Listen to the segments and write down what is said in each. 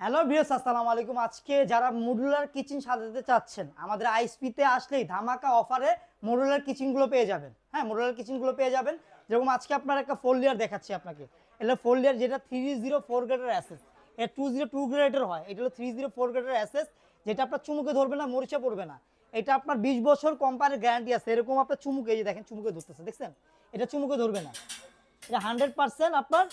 Hello viewers, আসসালামু আলাইকুম। আজকে যারা মডুলার কিচেন সাজাতে চাচ্ছেন আমাদের আইএসপিতে আসলেই ধামাকা অফারে মডুলার কিচেনগুলো পেয়ে যাবেন। হ্যাঁ, মডুলার কিচেনগুলো পেয়ে যাবেন। যেরকম আজকে আপনার একটা 4 লেয়ার দেখাচ্ছি আপনাকে। এটা 4 লেয়ার, যেটা 304 গ্রেডের অ্যাসেস। এটা 202 গ্রেডের হয়, এটা হলো 304 গ্রেডের অ্যাসেস, যেটা আপনার চুমুকে ধরবে না, মরিচা পড়বে না। এটা আপনার 20 বছর কোম্পানির গ্যারান্টি আছে। এরকম আপনার চুমুকে, এই যে দেখেন চুমুকে ধরতেছে, দেখছেন? এটা চুমুকে ধরবে না। এটা 100% আপনার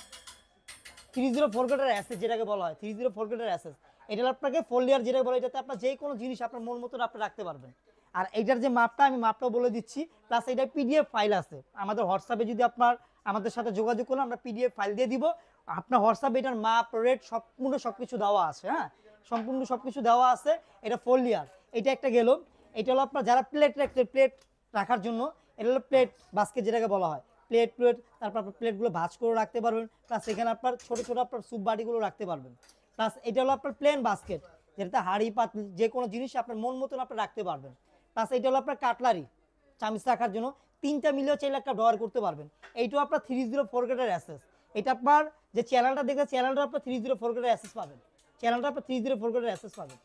304 গ্রেডের অ্যাসেস, যেটাকে বলা হয় 304 গ্রেডের অ্যাসেস। এটা আপনাকে 4 লেয়ার যেটা বলে, এটাতে আপনার যে কোনো জিনিস আপনার মন মতো আপনি রাখতে পারবেন। আর এইটার যে মাপটা, আমি মাপটাও বলে দিচ্ছি, প্লাস এটা পিডিএফ ফাইল আছে আমাদের হোয়াটসঅ্যাপে। যদি আপনার আমাদের সাথে যোগাযোগ করলে আমরা পিডিএফ ফাইল দিয়ে দিব। আপনার হোয়াটসঅ্যাপে এটার মাপ, রেট সম্পূর্ণ সবকিছু দেওয়া আছে। হ্যাঁ, সম্পূর্ণ সবকিছু দেওয়া আছে। এটা 4 লেয়ার। এটা একটা গেল। এটা হলো আপনার যারা প্লেট রাখার জন্য, এটা হলো প্লেট বাস্কেট যেটাকে বলা হয়। প্লেট তারপর আপনার প্লেটগুলো ভাঁজ করে রাখতে পারবেন, প্লাস এখানে আপনার ছোট ছোট আপনার স্যুপ বাটিগুলো রাখতে পারবেন। প্লাস এটা হলো আপনার প্লেন বাস্কেট, যেটাতে হাঁড়ি পাতিল যে কোনো জিনিস আপনার মন মতন আপনি রাখতে পারবেন। প্লাস এটা হলো আপনার কাটলারি, চামচ রাখার জন্য। 3টা মিলিয়েও চাইলে একটা ড্রয়ার করতে পারবেন। এইটাও আপনার 304 গ্রেডের অ্যাসেস। এটা আপনার যে চ্যানেলটা দেখে, চ্যানেলটা আপনার 304 গ্রেডের অ্যাসেস পাবেন। চ্যানেলটা আপনার 304 গ্রেডের অ্যাসেস পাবেন।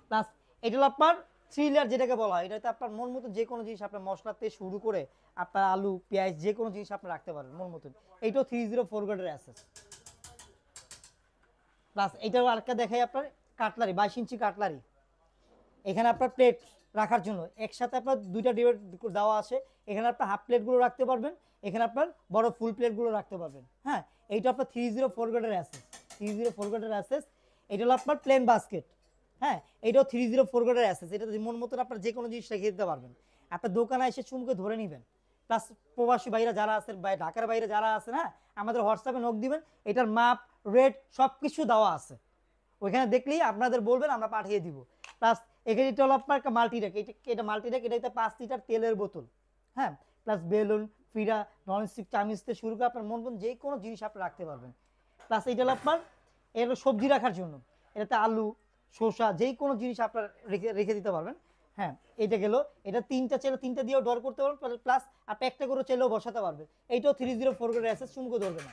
প্লাস এটা হলো আপনার 3 লেয়ার যেটাকে বলা হয়। এটাতে আপনার মন মতো যে কোনো জিনিস, আপনার মশলা থেকে শুরু করে আপনার আলু পেঁয়াজ যে কোনো জিনিস আপনি রাখতে পারবেন মন মতন। এইটাও 304 গ্রেডের অ্যাসেস। প্লাস এইটাও আরেকটা দেখাই আপনার কাটলারি, 22 ইঞ্চি কাটলারি। এখানে আপনার প্লেট রাখার জন্য একসাথে আপনার দুইটা ডিভাইড দেওয়া আছে। এখানে আপনার হাফ প্লেটগুলো রাখতে পারবেন, এখানে আপনার বড় ফুল প্লেটগুলো রাখতে পারবেন। হ্যাঁ, এইটা আপনার 304 গ্রেডের অ্যাসেস। 304 গ্রেডের অ্যাসেস। এটা হলো আপনার প্লেন বাস্কেট। হ্যাঁ, এইটাও 304 গ্রেডের অ্যাসেস। এটা মন মতন আপনার যে কোনো জিনিস রেখে দিতে পারবেন। আপনার দোকানে এসে চুমকে ধরে নেবেন। প্লাস প্রবাসী ভাইরা যারা আছেন, ঢাকার বাইরে যারা আছেন, হ্যাঁ, আমাদের হোয়াটসঅ্যাপে নক দিবেন। এটার মাপ, রেট সব কিছু দেওয়া আছে। ওইখানে দেখলেই আপনাদের বলবেন, আমরা পাঠিয়ে দিব। প্লাস এখানে এটা হলো আপনার একটা মাল্টিরেক। এটা মাল্টিরেক, এটাতে 5 লিটার তেলের বোতল। হ্যাঁ, প্লাস বেলুন, ফিরা, ননস্টিক চামিচ থেকে শুরু করে আপনার মন যে কোনো জিনিস আপনি রাখতে পারবেন। প্লাস এটা হলো আপনার, এটা হলো সবজি রাখার জন্য। এটাতে আলু, শসা যে কোনো জিনিস আপনার রেখে রেখে দিতে পারবেন। হ্যাঁ, এটা গেল। এটা 3টা চাইলে 3টা দিয়েও ডর করতে পারবেন, প্লাস আপনি একটা করে চাইলেও বসাতে পারবেন। এইটাও 304 গ্রেডের অ্যাসেস, চুমকো ধরবে না।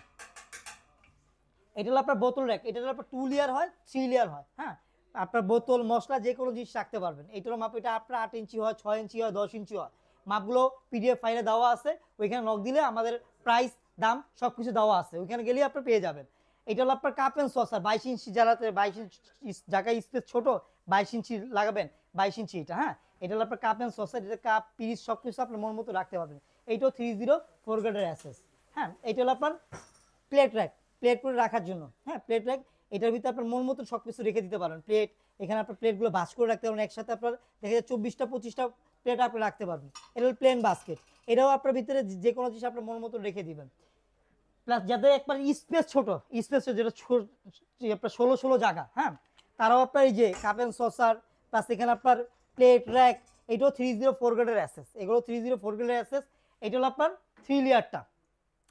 এটা হলো আপনার বোতল র্যাক। এটা হলো আপনার 2 লেয়ার হয়, 3 লেয়ার হয়। হ্যাঁ, আপনার বোতল, মশলা যে কোনো জিনিস রাখতে পারবেন। এইটার মাপ, এটা আপনার 8 ইঞ্চি হয়, 6 ইঞ্চি হয়, 10 ইঞ্চি হয়। মাপগুলো পিডিএফ ফাইলে দেওয়া আছে। ওইখানে নক দিলে আমাদের প্রাইস, দাম সব কিছু দেওয়া আছে, ওইখানে গেলেই আপনি পেয়ে যাবেন। এটা হলো আপনার কাপ অ্যান্ড সসার, 22 ইঞ্চি, যারাতে 22 ইঞ্চি জায়গায় স্পেস ছোট, 22 ইঞ্চি লাগাবেন, 22 ইঞ্চি এটা। হ্যাঁ, এটা হলো আপনার কাপ অ্যান্ড সসার। এটা কাপ, পিস সব কিছু আপনার মন মতো রাখতে পারবেন। এইটাও 304 গ্রেডের অ্যাসেস। হ্যাঁ, এটা হলো আপনার প্লেট র্যাক, প্লেট করে রাখার জন্য। হ্যাঁ, প্লেট র্যাক। এটার ভিতরে আপনার মন মতো সব কিছু রেখে দিতে পারেন। প্লেট, এখানে আপনার প্লেটগুলো ভাঁজ করে রাখতে পারেন। একসাথে আপনার দেখা যায় 24টা 25টা প্লেট আপনি রাখতে পারবেন। এটা হল প্লেন বাস্কেট। এটাও আপনার ভিতরে যে কোনো জিনিস আপনার মন মতো রেখে দিবেন। প্লাস যাদের একবার স্পেস ছোট, স্পেস যেটা আপনার 16 জায়গা, হ্যাঁ, তারাও আপনার এই যে কাপ অ্যান্ড সসার, প্লাস এখানে আপনার প্লেট র্যাক। এটাও 304 গ্রেডের অ্যাসেস। এগুলো 304 গ্রেডের অ্যাসেস। এটা হলো আপনার 3 লেয়ারটা,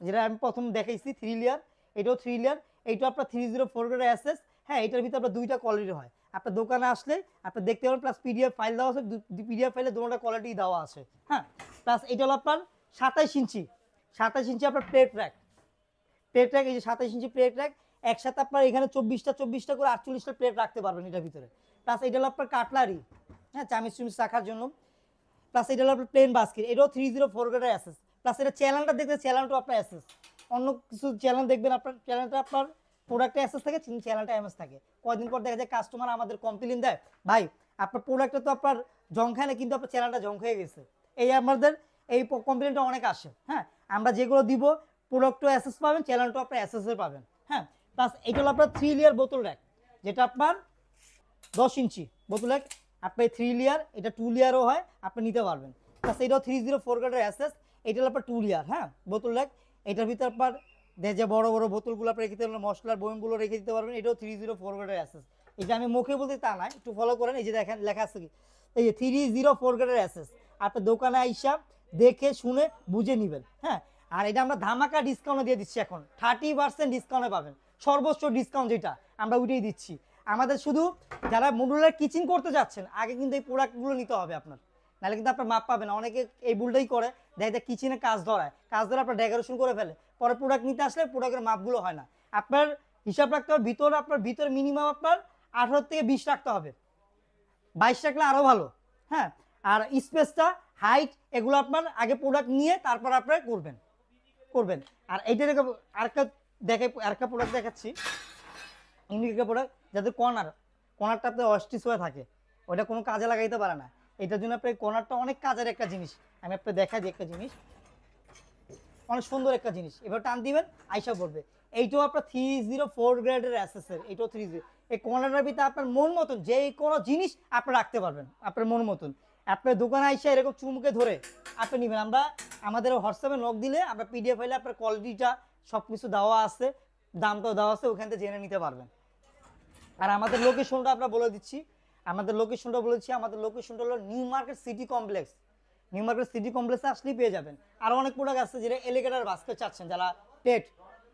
যেটা আমি প্রথম দেখাইছি 3 লেয়ার। এটাও 3 লেয়ার। এইটা আপনার 304 গ্রেডের অ্যাসেস। হ্যাঁ, এটার ভিতরে আপনার দুইটা কোয়ালিটি হয়। আপনার দোকানে আসলে আপনি দেখতে পাবেন, প্লাস পিডিএফ ফাইল দেওয়া আছে। পিডিএফ ফাইলে দুটোটা কোয়ালিটি দেওয়া আছে। হ্যাঁ, প্লাস এটা হলো আপনার 27 ইঞ্চি, 27 ইঞ্চি আপনার প্লেট র্যাক। প্লেট র্যাক, এই যে 27 ইঞ্চি প্লেট র্যাক। একসাথে আপনার এখানে 24টা করে 48টা প্লেট রাখতে পারবেন এটার ভিতরে। প্লাস এটা হলো আপনার কাটলারি, হ্যাঁ, চামিচ চুমিচ রাখার জন্য। প্লাস এটা হলো আপনার প্লেন বাস্কেট। এটাও 304 গ্রেডের অ্যাসেস। প্লাস এটা চ্যানেলটা দেখতে, চ্যানেলটাও আপনার অ্যাসেস। অন্য কিছু চ্যানেল দেখবেন আপনার, চ্যানেলটা আপনার প্রোডাক্টে অ্যাসেস থাকে, চ্যানেলটা এমএস থাকে। কয়দিন পর দেখা যায় কাস্টমার আমাদের কমপ্লেইন দেয়, ভাই আপনার প্রোডাক্টটা তো আপনার জং খায় না, কিন্তু আপনার চ্যানেলটা জং হয়ে গেছে। এই আমাদের এই কমপ্লেইনটা অনেক আসে। হ্যাঁ, আমরা যেগুলো দিব প্রোডাক্টও অ্যাসেস পাবেন, চ্যানেলটাও আপনার অ্যাসেসে পাবেন। হ্যাঁ, প্লাস এটা হলো আপনার 3 লেয়ার বোতল র্যাক, যেটা আপনার 10 ইঞ্চি বোতল র্যাক। আপনি 3 লেয়ার, এটা 2 লেয়ারও হয়, আপনি নিতে পারবেন। প্লাস এটাও 304 গ্রেডের অ্যাসেস। এটা হলো আপনার 2 লেয়ার, হ্যাঁ, বোতল র্যাক। এটার ভিতরে আপনার যে বড় বড় বোতলগুলো আপনি রেখে দিতে পারবেন, মশলার বয়মগুলো রেখে দিতে পারবেন। এটাও 304 গ্রেডের অ্যাসেস। এটা আমি মুখে বলতে তা নয়, একটু ফলো করেন। এই যে দেখেন লেখা আছে কি, এই যে 304 গ্রেডের অ্যাসেস। আপনি দোকানে আইসা দেখে শুনে বুঝে নেবেন। হ্যাঁ, আর এটা আমরা ধামাকা ডিসকাউন্টে দিয়ে দিচ্ছি। এখন 30% ডিসকাউন্টে পাবেন। সর্বোচ্চ ডিসকাউন্ট যেটা আমরা উঠেই দিচ্ছি। আমাদের শুধু যারা মডুলার কিচেন করতে যাচ্ছেন, আগে কিন্তু এই প্রোডাক্টগুলো নিতে হবে আপনার, নাহলে কিন্তু আপনার মাপ পাবে না। অনেকে এই ভুলটাই করে, দেখা কিচেনে কাজ ধরায়, কাজ ধরে আপনার ডেকোরেশন করে ফেলে, পরে প্রোডাক্ট নিতে আসলে প্রোডাক্টের মাপগুলো হয় না। আপনার হিসাব রাখতে হবে, ভিতরে মিনিমাম আপনার 18 থেকে 20 রাখতে হবে, 22 রাখলে আরো ভালো। হ্যাঁ, আর স্পেসটা, হাইট, এগুলো আপনার আগে প্রোডাক্ট নিয়ে তারপর আপনার করবেন। আর এইটা আরেকটা প্রোডাক্ট দেখাচ্ছি, ইউনিক একটা প্রোডাক্ট, যাদের কর্নারটা আপনার অস্টিস হয়ে থাকে, ওটা কোনো কাজে লাগাইতে পারে না, এটার জন্য আপনার কর্নারটা অনেক কাজের একটা জিনিস। আমি আপনার দেখাই দিই একটা জিনিস, অনেক সুন্দর একটা জিনিস, এবার টান দিবেন আইসা পড়বে। এইটাও আপনার 304 গ্রেডের অ্যাসেসের, এইটাও 30। এই কর্নারের ভিতরে আপনার মন মতন যে কোনো জিনিস আপনি রাখতে পারবেন, আপনার মন মতন। আপনার দোকানে আইসা এরকম চুমুকে ধরে আপনি নেবেন, আমরা আমাদের হোয়াটসঅ্যাপে নক দিলে আমরা পিডিএফ ফাইলে আপনার কোয়ালিটিটা সব কিছু দেওয়া আছে, দামটাও দেওয়া আছে, ওখান থেকে জেনে নিতে পারবেন। আর আমাদের লোকেশনটা আমরা বলে দিচ্ছি, আমাদের লোকেশনটা হলো new market city complex. New market city কমপ্লেক্সে আসলেই পেয়ে যাবেন। আরও অনেক প্রোডাক্ট আছে যেটা এলিগেটার বাস্কেট চাচ্ছেন, যারা প্লেট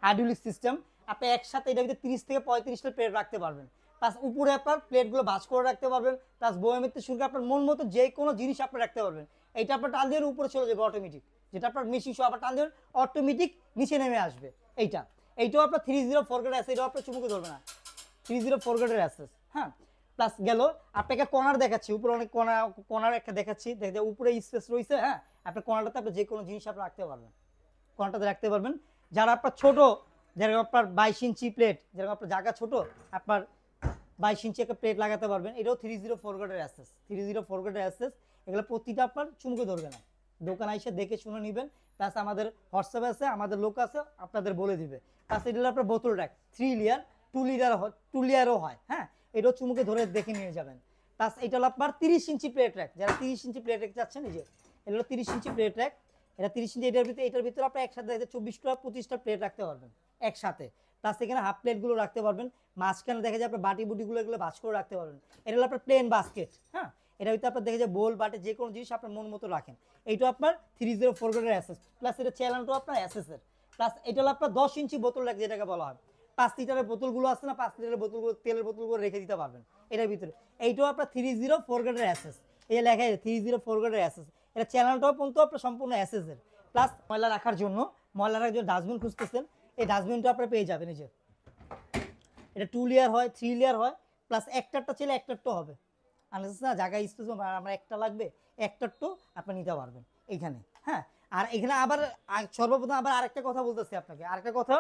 হাইড্রোলিক সিস্টেম, আপনি একসাথে এটার ভিতরে 30 থেকে 35টা প্লেট রাখতে পারবেন, প্লাস উপরে আপনার প্লেটগুলো ভাঁজ করে রাখতে পারবেন, প্লাস বয়ামের থেকে শুরু করে আপনার মন মতো যে কোনো জিনিস আপনি রাখতে পারবেন। এইটা আপনার টান দিয়ে উপরে চলে যাবে অটোমেটিক, যেটা আপনার মেশিন সহ আবার টান দিয়ে অটোমেটিক নিচে নেমে আসবে। এইটাও আপনার 304 গ্রেড আছে, এটাও আপনার চুমুকে ধরবে না, 304 গ্রেডের অ্যাসেস। হ্যাঁ, প্লাস গেল আপনাকে কর্নার দেখাচ্ছি, উপরে অনেক কর্নার একটা দেখাচ্ছি, দেখতে উপরে স্পেস রয়েছে। হ্যাঁ, আপনার কর্নারটাতে আপনি যে কোনো জিনিস আপনি রাখতে পারবেন, কর্নারটাতে রাখতে পারবেন। যারা আপনার ছোট, যেরকম আপনার 22 ইঞ্চি প্লেট, যেরকম আপনার জায়গা ছোট, আপনার 22 ইঞ্চি একটা প্লেট লাগাতে পারবেন। এটাও 304 গ্রেডের অ্যাসেস, 304 গ্রেডের অ্যাসেস। এগুলো প্রতিটা আপনার চুমুকে ধরবে না, দোকানে এসে দেখে শুনে নেবেন। প্লাস আমাদের হোয়াটসঅ্যাপ আছে, আমাদের লোক আছে, আপনাদের বলে দিবে। প্লাস এটা আপনার বোতল র্যাক 3 লিটার, 2 লিটারও হয়। হ্যাঁ, এটাও চুমুকে ধরে দেখে নিয়ে যাবেন। প্লাস এটা হলো আপনার 30 ইঞ্চি প্লেট র্যাক, যারা 30 ইঞ্চি প্লেট র্যাক চাচ্ছেন, এই যে এটা হলো 30 ইঞ্চি প্লেট র্যাক, এটা 30 ইঞ্চি। এটার ভিতরে আপনি একসাথে 24টা 25টা প্লেট রাখতে পারবেন একসাথে। প্লাস এখানে হাফ প্লেটগুলো রাখতে পারবেন, মাঝখানে দেখা যায় আপনার বাটি বুটিগুলো এগুলো ভাঁজ করে রাখতে পারবেন। এটা হলো আপনার প্লেন বাস্কেট। হ্যাঁ, এটার ভিতরে আপনার দেখা যায় বোল বাটে যে কোনো জিনিস আপনার মন মতো রাখেন। এইটা আপনার 304 গ্রেডের অ্যাসেস, প্লাস এটা চ্যানেলটাও আপনার অ্যাসেসের। প্লাস এটা হলো আপনার 10 ইঞ্চি বোতল রাখ, যেটাকে বলা হয় 5 লিটারের বোতলগুলো আছে না, 5 লিটারের বোতলগুলো, তেলের বোতলগুলো রেখে দিতে পারবেন এটার ভিতরে। এইটাও আপনার 304 গ্রেডের অ্যাসেস, এই লেখা আছে 304 গ্রেডের অ্যাসেস। এটা চ্যানেলটাও পর্যন্ত আপনার সম্পূর্ণ অ্যাসেসের। প্লাস ময়লা রাখার জন্য ডাস্টবিন খুঁজতেছেন, এই ডাস্টবিনটা আপনার পেয়ে যাবেন। এই যে এটা 2 লেয়ার হয়, 3 লেয়ার হয়, প্লাস একটারটা ছিল একটারটা হবে, না জায়গা স্পেস আমরা একটা লাগবে, একটারটা আপনি নিতে পারবেন এইখানে। হ্যাঁ, আর এখানে আবার সর্বপ্রথম আবার আরেকটা কথা বলতেছি আপনাকে, আরেকটা কথা,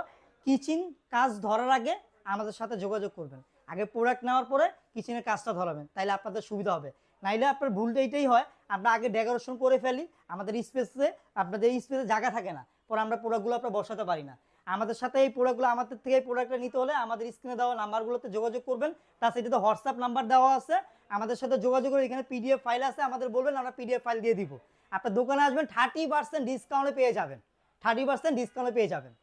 কিচেন কাজ ধরার আগে আমাদের সাথে যোগাযোগ করবেন। আগে প্রোডাক্ট নেওয়ার পরে কিচেনের কাজটা ধরাবেন, তাইলে আপনাদের সুবিধা হবে। নাইলে আপনার ভুলটা এইটাই হয়, আমরা আগে ডেকোরেশন করে ফেলি, আমাদের স্পেসে, আপনাদের স্পেসে জায়গা থাকে না, পরে আমরা প্রোডাক্টগুলো আপনার বসাতে পারি না। আমাদের সাথে এই প্রোডাক্টগুলো, আমাদের থেকে এই প্রোডাক্টটা নিতে হলে আমাদের স্ক্রিনে দেওয়া নাম্বারগুলোতে যোগাযোগ করবেন। প্লাস এটাতে হোয়াটসঅ্যাপ নাম্বার দেওয়া আছে, আমাদের সাথে যোগাযোগ করে এখানে পিডিএফ ফাইল আছে, আমাদের বলবেন, আমরা পিডিএফ ফাইল দিয়ে দিব। আপনার দোকানে আসবেন, 30% ডিসকাউন্টে পেয়ে যাবেন, 30% ডিসকাউন্টে পেয়ে যাবেন।